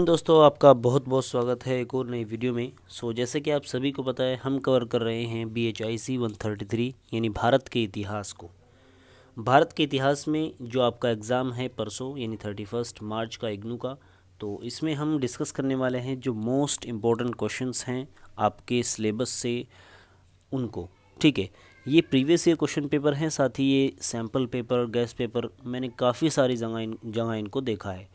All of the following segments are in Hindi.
दोस्तों, आपका बहुत बहुत स्वागत है एक और नई वीडियो में। जैसे कि आप सभी को पता है, हम कवर कर रहे हैं BHIC 133 यानी भारत के इतिहास को। भारत के इतिहास में जो आपका एग्ज़ाम है परसों यानी 31 मार्च का इग्नू का, तो इसमें हम डिस्कस करने वाले हैं जो मोस्ट इम्पोर्टेंट क्वेश्चंस हैं आपके सिलेबस से उनको। ठीक है, ये प्रीवियस ईयर क्वेश्चन पेपर हैं, साथ ही ये सैम्पल पेपर, गेस्ट पेपर, मैंने काफ़ी सारी जगह इनको देखा है।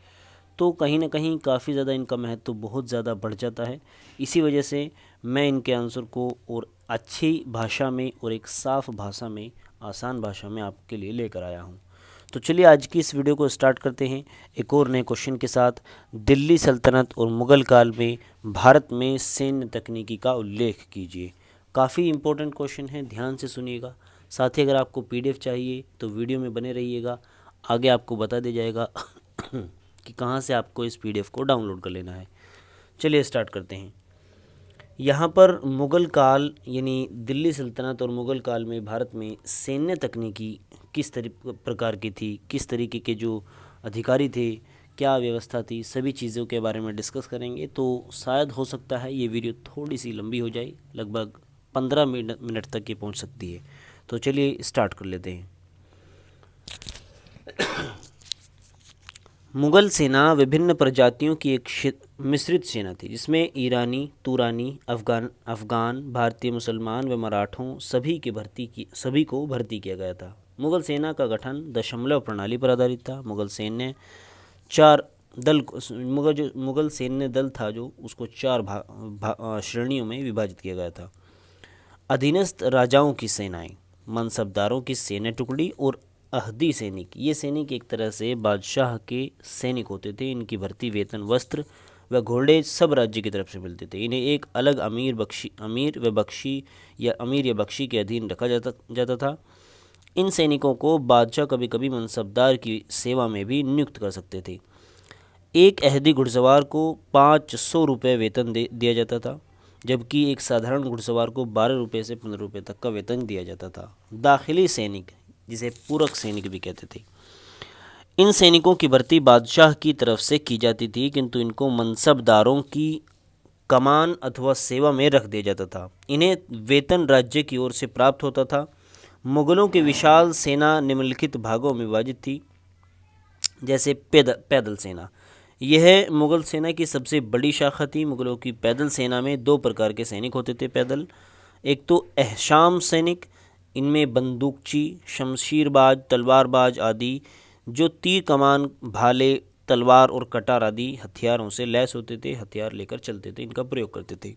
तो कहीं ना कहीं काफ़ी ज़्यादा इनका महत्व बहुत ज़्यादा बढ़ जाता है। इसी वजह से मैं इनके आंसर को और अच्छी भाषा में और एक साफ़ भाषा में, आसान भाषा में आपके लिए लेकर आया हूँ। तो चलिए आज की इस वीडियो को स्टार्ट करते हैं एक और नए क्वेश्चन के साथ। दिल्ली सल्तनत और मुग़ल काल में भारत में सैन्य तकनीकी का उल्लेख कीजिए। काफ़ी इंपॉर्टेंट क्वेश्चन है, ध्यान से सुनिएगा। साथ ही अगर आपको PDF चाहिए तो वीडियो में बने रहिएगा, आगे आपको बता दिया जाएगा कि कहाँ से आपको इस PDF को डाउनलोड कर लेना है। चलिए स्टार्ट करते हैं। यहाँ पर मुग़ल काल यानी दिल्ली सल्तनत और मुग़ल काल में भारत में सैन्य तकनीकी किस प्रकार की थी, किस तरीके के जो अधिकारी थे, क्या व्यवस्था थी, सभी चीज़ों के बारे में डिस्कस करेंगे। तो शायद हो सकता है ये वीडियो थोड़ी सी लंबी हो जाए, लगभग 15 मिनट तक ये पहुँच सकती है। तो चलिए स्टार्ट कर लेते हैं। मुग़ल सेना विभिन्न प्रजातियों की एक मिश्रित सेना थी, जिसमें ईरानी, तुरानी, अफ़गान, भारतीय मुसलमान व मराठों सभी को भर्ती किया गया था। मुग़ल सेना का गठन दशमलव प्रणाली पर आधारित था। मुग़ल सैन्य मुग़ल सैन्य दल था जो उसको 4 श्रेणियों में विभाजित किया गया था। अधीनस्थ राजाओं की सेनाएं, मनसबदारों की सैन्य टुकड़ी और अहदी सैनिक। ये सैनिक एक तरह से बादशाह के सैनिक होते थे। इनकी भर्ती, वेतन, वस्त्र व घोड़े सब राज्य की तरफ से मिलते थे। इन्हें एक अलग अमीर या बख्शी के अधीन रखा जाता था। इन सैनिकों को बादशाह कभी कभी मनसबदार की सेवा में भी नियुक्त कर सकते थे। एक अहदी घुड़सवार को 500 रुपये वेतन दिया जाता था, जबकि एक साधारण घुड़सवार को 12 रुपये से 15 रुपये तक का वेतन दिया जाता था। दाखिली सैनिक, जिसे पूरक सैनिक भी कहते थे, इन सैनिकों की भर्ती बादशाह की तरफ से की जाती थी, किंतु इनको मनसबदारों की कमान अथवा सेवा में रख दिया जाता था। इन्हें वेतन राज्य की ओर से प्राप्त होता था। मुग़लों की विशाल सेना निम्नलिखित भागों में विभाजित थी। जैसे पैदल सेना, यह मुग़ल सेना की सबसे बड़ी शाखा थी। मुग़लों की पैदल सेना में 2 प्रकार के सैनिक होते थे पैदल। एक तो एहशाम सैनिक, इनमें बंदूकची, शमशीरबाज, तलवारबाज आदि जो तीर कमान, भाले, तलवार और कटार आदि हथियारों से लैस होते थे, हथियार लेकर चलते थे, इनका प्रयोग करते थे।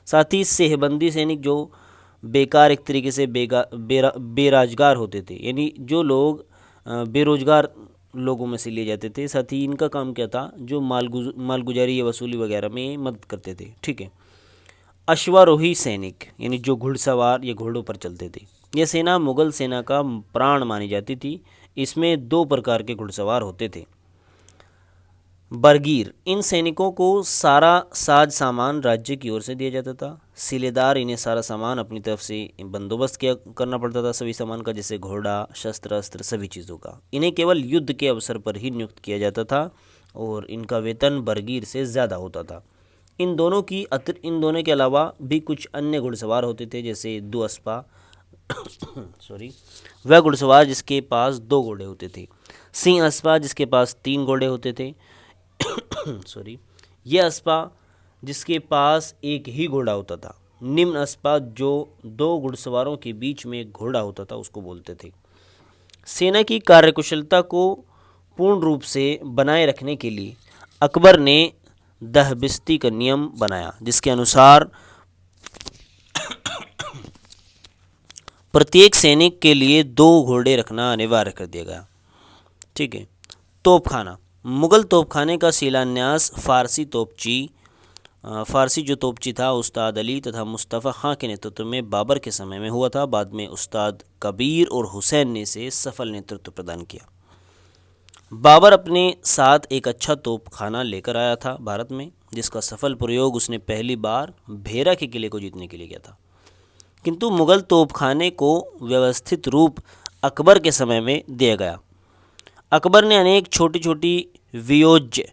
साथ ही सेहबंदी सैनिक जो बेकार, एक तरीके से बेराजगार होते थे, यानी जो लोग बेरोजगार लोगों में से लिए जाते थे। साथ ही इनका काम क्या था, जो मालगुजारी या वसूली वगैरह में मदद करते थे। ठीक है। अश्वारोही सैनिक, यानी जो घुड़सवार या घोड़ों पर चलते थे। यह सेना मुग़ल सेना का प्राण मानी जाती थी। इसमें 2 प्रकार के घुड़सवार होते थे। बरगीर, इन सैनिकों को सारा साज सामान राज्य की ओर से दिया जाता था। सिलेदार, इन्हें सारा सामान अपनी तरफ से बंदोबस्त करना पड़ता था, सभी सामान का, जैसे घोड़ा, शस्त्र अस्त्र, सभी चीज़ों का। इन्हें केवल युद्ध के अवसर पर ही नियुक्त किया जाता था और इनका वेतन बरगीर से ज़्यादा होता था। इन दोनों के अलावा भी कुछ अन्य घुड़सवार होते थे, जैसे दुअस्पा वह घुड़सवार जिसके पास 2 घोड़े होते थे। सिंह अस्पा, जिसके पास 3 घोड़े होते थे। यह अस्पा जिसके पास एक ही घोड़ा होता था। निम्न अस्पा, जो 2 घुड़सवारों के बीच में एक घोड़ा होता था, उसको बोलते थे। सेना की कार्यकुशलता को पूर्ण रूप से बनाए रखने के लिए अकबर ने दहबिस्ती का नियम बनाया, जिसके अनुसार प्रत्येक सैनिक के लिए 2 घोड़े रखना अनिवार्य कर दिया गया। ठीक है। तोपखाना, मुग़ल तोपखाने का शिलान्यास फ़ारसी जो तोपची था उस्ताद अली तथा मुस्तफ़ा खां के नेतृत्व में बाबर के समय में हुआ था। बाद में उस्ताद कबीर और हुसैन ने इसे सफल नेतृत्व प्रदान किया। बाबर अपने साथ एक अच्छा तोपखाना लेकर आया था भारत में, जिसका सफल प्रयोग उसने पहली बार भेरा के किले को जीतने के लिए किया था। किंतु मुग़ल तोपखाने को व्यवस्थित रूप अकबर के समय में दिया गया। अकबर ने अनेक छोटी छोटी वियोज्य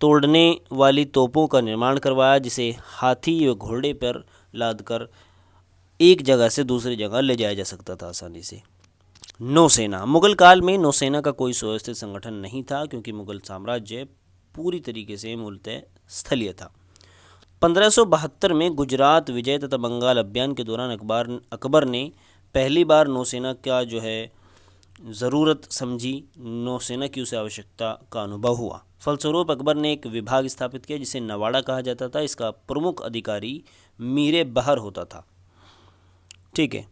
तोड़ने वाली तोपों का निर्माण करवाया, जिसे हाथी व घोड़े पर लादकर एक जगह से दूसरी जगह ले जाया जा सकता था आसानी से। नौसेना। मुगल काल में नौसेना का कोई सुव्यवस्थित संगठन नहीं था, क्योंकि मुगल साम्राज्य पूरी तरीके से मूलतः स्थलीय था। 1572 में गुजरात विजय तथा बंगाल अभियान के दौरान अकबर ने पहली बार नौसेना का जो है ज़रूरत समझी, नौसेना की उसे आवश्यकता का अनुभव हुआ। फलस्वरूप अकबर ने एक विभाग स्थापित किया जिसे नवाड़ा कहा जाता था। इसका प्रमुख अधिकारी मीरे बहर होता था। ठीक है।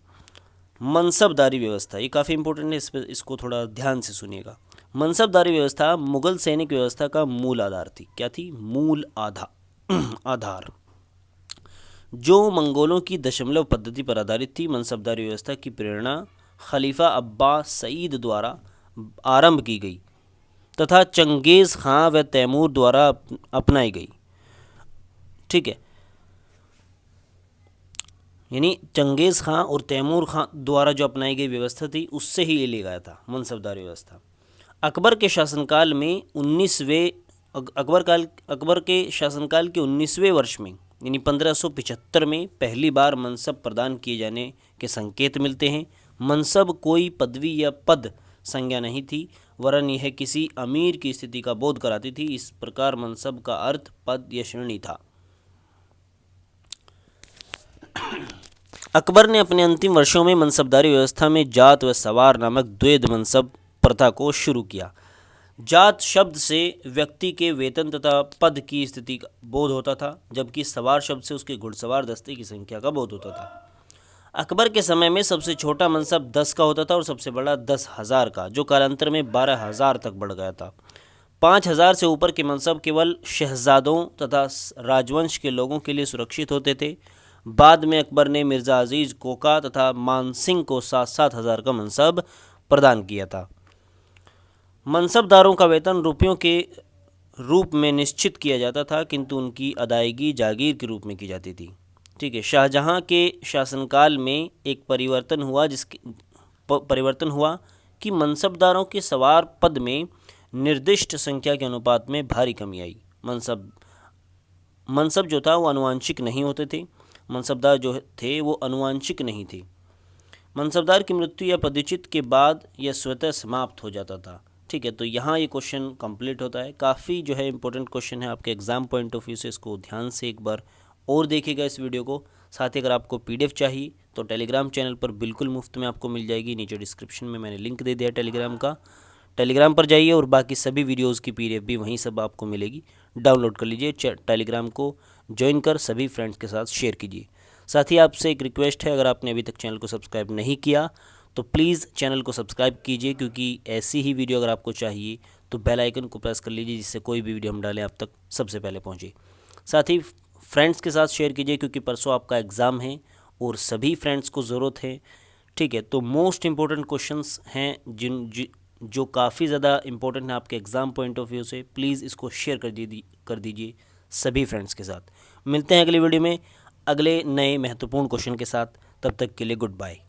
मनसबदारी व्यवस्था, ये काफ़ी इंपॉर्टेंट है, इसको थोड़ा ध्यान से सुनिएगा। मनसबदारी व्यवस्था मुगल सैनिक व्यवस्था का मूल आधार थी। क्या थी? मूल आधार जो मंगोलों की दशमलव पद्धति पर आधारित थी। मनसबदारी व्यवस्था की प्रेरणा खलीफा अब्बास सईद द्वारा आरंभ की गई तथा चंगेज़ खां व तैमूर द्वारा अपनाई गई। ठीक है, यानी चंगेज़ खां और तैमूर खां द्वारा जो अपनाई गई व्यवस्था थी, उससे ही ये लिया गया था मनसबदारी व्यवस्था। अकबर के शासनकाल में 19वें अकबर के शासनकाल के 19वें वर्ष में यानी 1575 में पहली बार मनसब प्रदान किए जाने के संकेत मिलते हैं। मनसब कोई पदवी या पद संज्ञा नहीं थी, वरन यह किसी अमीर की स्थिति का बोध कराती थी। इस प्रकार मनसब का अर्थ पद या श्रेणी था। अकबर ने अपने अंतिम वर्षों में मनसबदारी व्यवस्था में जात व सवार नामक द्वैध मनसब प्रथा को शुरू किया। जात शब्द से व्यक्ति के वेतन तथा पद की स्थिति का बोध होता था, जबकि सवार शब्द से उसके घुड़सवार दस्ते की संख्या का बोध होता था। अकबर के समय में सबसे छोटा मनसब 10 का होता था और सबसे बड़ा 10,000 का, जो कालांतर में 12,000 तक बढ़ गया था। 5,000 से ऊपर के मनसब केवल शहजादों तथा राजवंश के लोगों के लिए सुरक्षित होते थे। बाद में अकबर ने मिर्ज़ा अजीज़ कोका तथा मानसिंह को 7,000 का मनसब प्रदान किया था। मनसबदारों का वेतन रुपयों के रूप में निश्चित किया जाता था, किंतु उनकी अदायगी जागीर के रूप में की जाती थी। ठीक है। शाहजहां के शासनकाल में एक परिवर्तन हुआ कि मनसबदारों के सवार पद में निर्दिष्ट संख्या के अनुपात में भारी कमी आई। मनसब जो था वो आनुवांशिक नहीं होते थे। मनसबदार जो थे वो आनुवांशिक नहीं थे। मनसबदार की मृत्यु या पदच्युत के बाद यह स्वतः समाप्त हो जाता था। ठीक है, तो यहाँ ये क्वेश्चन कंप्लीट होता है। काफ़ी जो है इंपॉर्टेंट क्वेश्चन है आपके एग्ज़ाम पॉइंट ऑफ व्यू से, इसको ध्यान से एक बार और देखिएगा इस वीडियो को। साथ ही अगर आपको PDF चाहिए तो टेलीग्राम चैनल पर बिल्कुल मुफ्त में आपको मिल जाएगी। नीचे डिस्क्रिप्शन में मैंने लिंक दे दिया टेलीग्राम का, टेलीग्राम पर जाइए और बाकी सभी वीडियोज़ की PDF भी वहीं सब आपको मिलेगी। डाउनलोड कर लीजिए, टेलीग्राम को ज्वाइन कर सभी फ्रेंड्स के साथ शेयर कीजिए। साथ ही आपसे एक रिक्वेस्ट है, अगर आपने अभी तक चैनल को सब्सक्राइब नहीं किया तो प्लीज़ चैनल को सब्सक्राइब कीजिए, क्योंकि ऐसी ही वीडियो अगर आपको चाहिए तो बेल आइकन को प्रेस कर लीजिए, जिससे कोई भी वीडियो हम डालें आप तक सबसे पहले पहुंचे। साथ ही फ्रेंड्स के साथ शेयर कीजिए, क्योंकि परसों आपका एग्ज़ाम है और सभी फ्रेंड्स को ज़रूरत है। ठीक है, तो मोस्ट इम्पोर्टेंट क्वेश्चंस हैं जो काफ़ी ज़्यादा इंपॉर्टेंट है आपके एग्ज़ाम पॉइंट ऑफ व्यू से। प्लीज़ इसको शेयर कर दीजिए सभी फ्रेंड्स के साथ। मिलते हैं अगली वीडियो में अगले नए महत्वपूर्ण क्वेश्चन के साथ। तब तक के लिए गुड बाय।